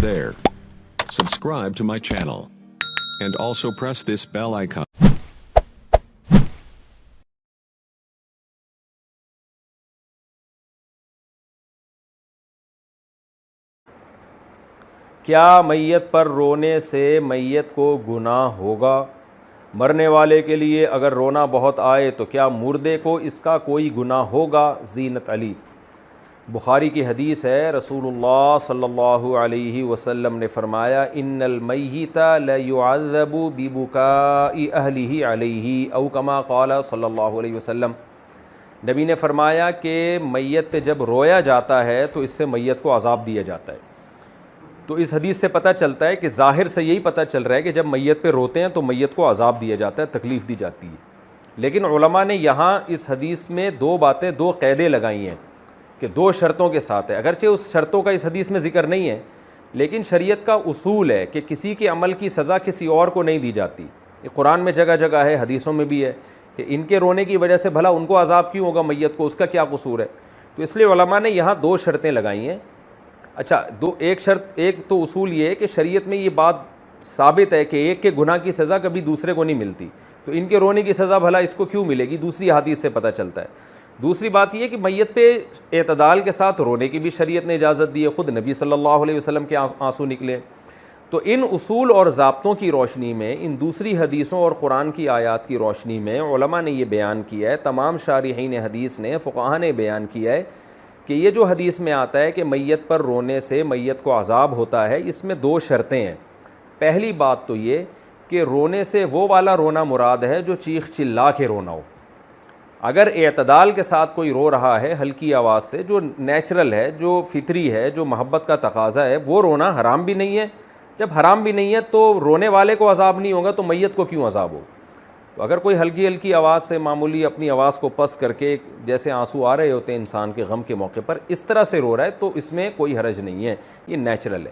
there. Subscribe to my channel. And also press this bell icon. کیا میت پر رونے سے میت کو گناہ ہوگا؟ مرنے والے کے لیے اگر رونا بہت آئے تو کیا مردے کو اس کا کوئی گناہ ہوگا؟ زینت علی۔ بخاری کی حدیث ہے، رسول اللہ صلی اللہ علیہ وسلم نے فرمایا ان المیت لیعذب ببکاء اہلہ علیہ او کما قال صلی اللہ علیہ وسلم۔ نبی نے فرمایا کہ میت پہ جب رویا جاتا ہے تو اس سے میت کو عذاب دیا جاتا ہے۔ تو اس حدیث سے پتہ چلتا ہے کہ ظاہر سے یہی پتہ چل رہا ہے کہ جب میت پہ روتے ہیں تو میت کو عذاب دیا جاتا ہے، تکلیف دی جاتی ہے۔ لیکن علماء نے یہاں اس حدیث میں دو قیدیں لگائی ہیں کہ دو شرطوں کے ساتھ ہے، اگرچہ اس شرطوں کا اس حدیث میں ذکر نہیں ہے، لیکن شریعت کا اصول ہے کہ کسی کے عمل کی سزا کسی اور کو نہیں دی جاتی۔ یہ قرآن میں جگہ جگہ ہے، حدیثوں میں بھی ہے کہ ان کے رونے کی وجہ سے بھلا ان کو عذاب کیوں ہوگا، میت کو، اس کا کیا قصور ہے؟ تو اس لیے علماء نے یہاں دو شرطیں لگائی ہیں۔ اچھا، ایک تو اصول یہ ہے کہ شریعت میں یہ بات ثابت ہے کہ ایک کے گناہ کی سزا کبھی دوسرے کو نہیں ملتی، تو ان کے رونے کی سزا بھلا اس کو کیوں ملے گی؟ دوسری حدیث سے پتہ چلتا ہے۔ دوسری بات یہ کہ میت پہ اعتدال کے ساتھ رونے کی بھی شریعت نے اجازت دی ہے، خود نبی صلی اللہ علیہ وسلم کے آنسو نکلے۔ تو ان اصول اور ضابطوں کی روشنی میں، ان دوسری حدیثوں اور قرآن کی آیات کی روشنی میں علماء نے یہ بیان کیا ہے، تمام شارحین حدیث نے، فقہاء نے بیان کیا ہے کہ یہ جو حدیث میں آتا ہے کہ میت پر رونے سے میت کو عذاب ہوتا ہے، اس میں دو شرطیں ہیں۔ پہلی بات تو یہ کہ رونے سے وہ والا رونا مراد ہے جو چیخ چلا کے رونا ہو۔ اگر اعتدال کے ساتھ کوئی رو رہا ہے ہلکی آواز سے، جو نیچرل ہے، جو فطری ہے، جو محبت کا تقاضا ہے، وہ رونا حرام بھی نہیں ہے۔ جب حرام بھی نہیں ہے تو رونے والے کو عذاب نہیں ہوگا تو میت کو کیوں عذاب ہو؟ تو اگر کوئی ہلکی آواز سے معمولی اپنی آواز کو پست کر کے، جیسے آنسو آ رہے ہوتے ہیں انسان کے غم کے موقع پر، اس طرح سے رو رہا ہے تو اس میں کوئی حرج نہیں ہے، یہ نیچرل ہے۔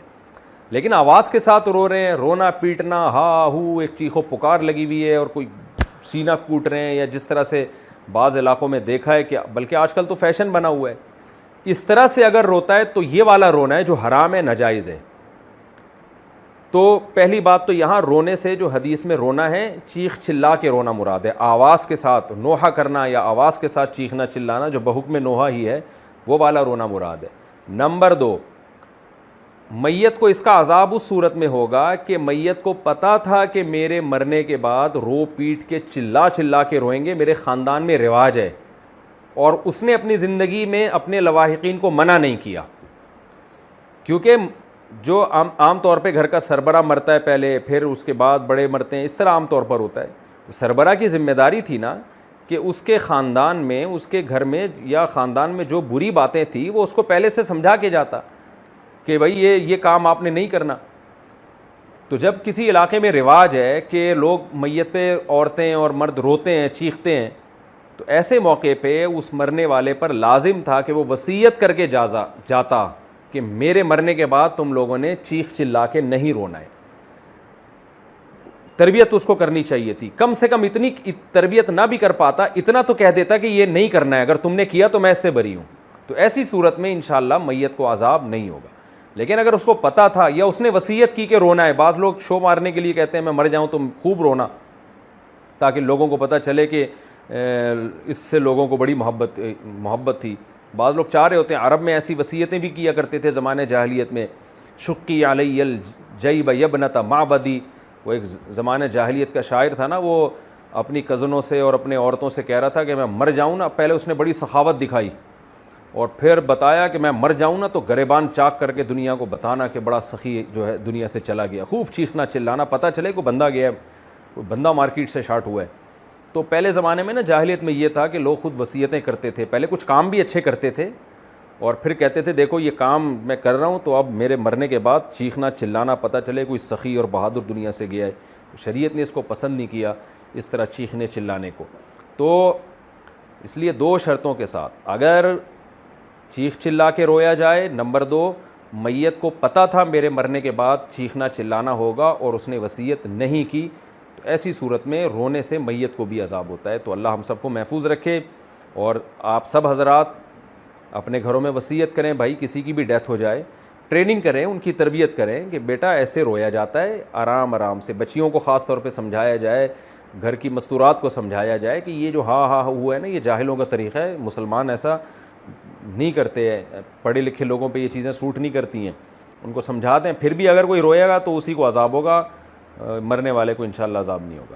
لیکن آواز کے ساتھ رو رہے ہیں، رونا پیٹنا، ہا ہو، ایک چیخ و پکار لگی ہوئی ہے اور کوئی سینہ کوٹ رہے ہیں، یا جس طرح سے بعض علاقوں میں دیکھا ہے کہ بلکہ آج کل تو فیشن بنا ہوا ہے، اس طرح سے اگر روتا ہے تو یہ والا رونا ہے جو حرام ہے، ناجائز ہے۔ تو پہلی بات تو یہاں رونے سے جو حدیث میں رونا ہے، چیخ چلا کے رونا مراد ہے، آواز کے ساتھ نوحہ کرنا یا آواز کے ساتھ چیخنا چلانا جو بحکم نوحہ ہی ہے، وہ والا رونا مراد ہے۔ نمبر دو، میت کو اس کا عذاب اس صورت میں ہوگا کہ میت کو پتہ تھا کہ میرے مرنے کے بعد رو پیٹ کے چلا کے روئیں گے، میرے خاندان میں رواج ہے، اور اس نے اپنی زندگی میں اپنے لواحقین کو منع نہیں کیا، کیونکہ جو عام طور پہ گھر کا سربراہ مرتا ہے پہلے، پھر اس کے بعد بڑے مرتے ہیں، اس طرح عام طور پر ہوتا ہے۔ تو سربراہ کی ذمہ داری تھی نا کہ اس کے خاندان میں، اس کے گھر میں یا خاندان میں جو بری باتیں تھیں وہ اس کو پہلے سے سمجھا کے جاتا کہ بھائی یہ کام آپ نے نہیں کرنا۔ تو جب کسی علاقے میں رواج ہے کہ لوگ میت پہ عورتیں اور مرد روتے ہیں، چیختے ہیں، تو ایسے موقع پہ اس مرنے والے پر لازم تھا کہ وہ وصیت کر کے جاتا کہ میرے مرنے کے بعد تم لوگوں نے چیخ چلا کے نہیں رونا ہے۔ تربیت اس کو کرنی چاہیے تھی، کم سے کم اتنی تربیت نہ بھی کر پاتا، اتنا تو کہہ دیتا کہ یہ نہیں کرنا ہے، اگر تم نے کیا تو میں اس سے بری ہوں۔ تو ایسی صورت میں انشاءاللہ میت کو عذاب نہیں ہوگا۔ لیکن اگر اس کو پتہ تھا یا اس نے وصیت کی کہ رونا ہے، بعض لوگ شو مارنے کے لیے کہتے ہیں میں مر جاؤں تم خوب رونا، تاکہ لوگوں کو پتہ چلے کہ اس سے لوگوں کو بڑی محبت تھی۔ بعض لوگ چاہ رہے ہوتے ہیں، عرب میں ایسی وصیتیں بھی کیا کرتے تھے زمانے جاہلیت میں، شقی علی الجیب یبنۃ معبدی، وہ ایک زمانے جاہلیت کا شاعر تھا نا، وہ اپنی کزنوں سے اور اپنے عورتوں سے کہہ رہا تھا کہ میں مر جاؤں نا، پہلے اس نے بڑی سخاوت دکھائی اور پھر بتایا کہ میں مر جاؤں نا تو گریبان چاک کر کے دنیا کو بتانا کہ بڑا سخی جو ہے دنیا سے چلا گیا، خوب چیخنا چلانا، پتہ چلے کوئی بندہ گیا ہے، کوئی بندہ مارکیٹ سے شارٹ ہوا ہے۔ تو پہلے زمانے میں نا جاہلیت میں یہ تھا کہ لوگ خود وصیتیں کرتے تھے، پہلے کچھ کام بھی اچھے کرتے تھے اور پھر کہتے تھے دیکھو یہ کام میں کر رہا ہوں تو اب میرے مرنے کے بعد چیخنا چلانا، پتہ چلے کوئی سخی اور بہادر دنیا سے گیا ہے۔ تو شریعت نے اس کو پسند نہیں کیا، اس طرح چیخنے چلانے کو۔ تو اس لیے دو شرطوں کے ساتھ اگر چیخ چلا کے رویا جائے، نمبر دو، میت کو پتہ تھا میرے مرنے کے بعد چیخنا چلانا ہوگا اور اس نے وصیت نہیں کی، تو ایسی صورت میں رونے سے میت کو بھی عذاب ہوتا ہے۔ تو اللہ ہم سب کو محفوظ رکھے، اور آپ سب حضرات اپنے گھروں میں وصیت کریں، بھائی کسی کی بھی ڈیتھ ہو جائے ٹریننگ کریں, ان کی تربیت کریں کہ بیٹا ایسے رویا جاتا ہے, آرام آرام سے. بچیوں کو خاص طور پہ سمجھایا جائے, گھر کی مستورات کو سمجھایا جائے کہ یہ جو ہا ہوا ہے نا, یہ جاہلوں کا طریقہ ہے, مسلمان ایسا نہیں کرتے ہیں, پڑھے لکھے لوگوں پہ یہ چیزیں سوٹ نہیں کرتی ہیں. ان کو سمجھا دیں, پھر بھی اگر کوئی روئے گا تو اسی کو عذاب ہوگا, مرنے والے کو انشاءاللہ عذاب نہیں ہوگا.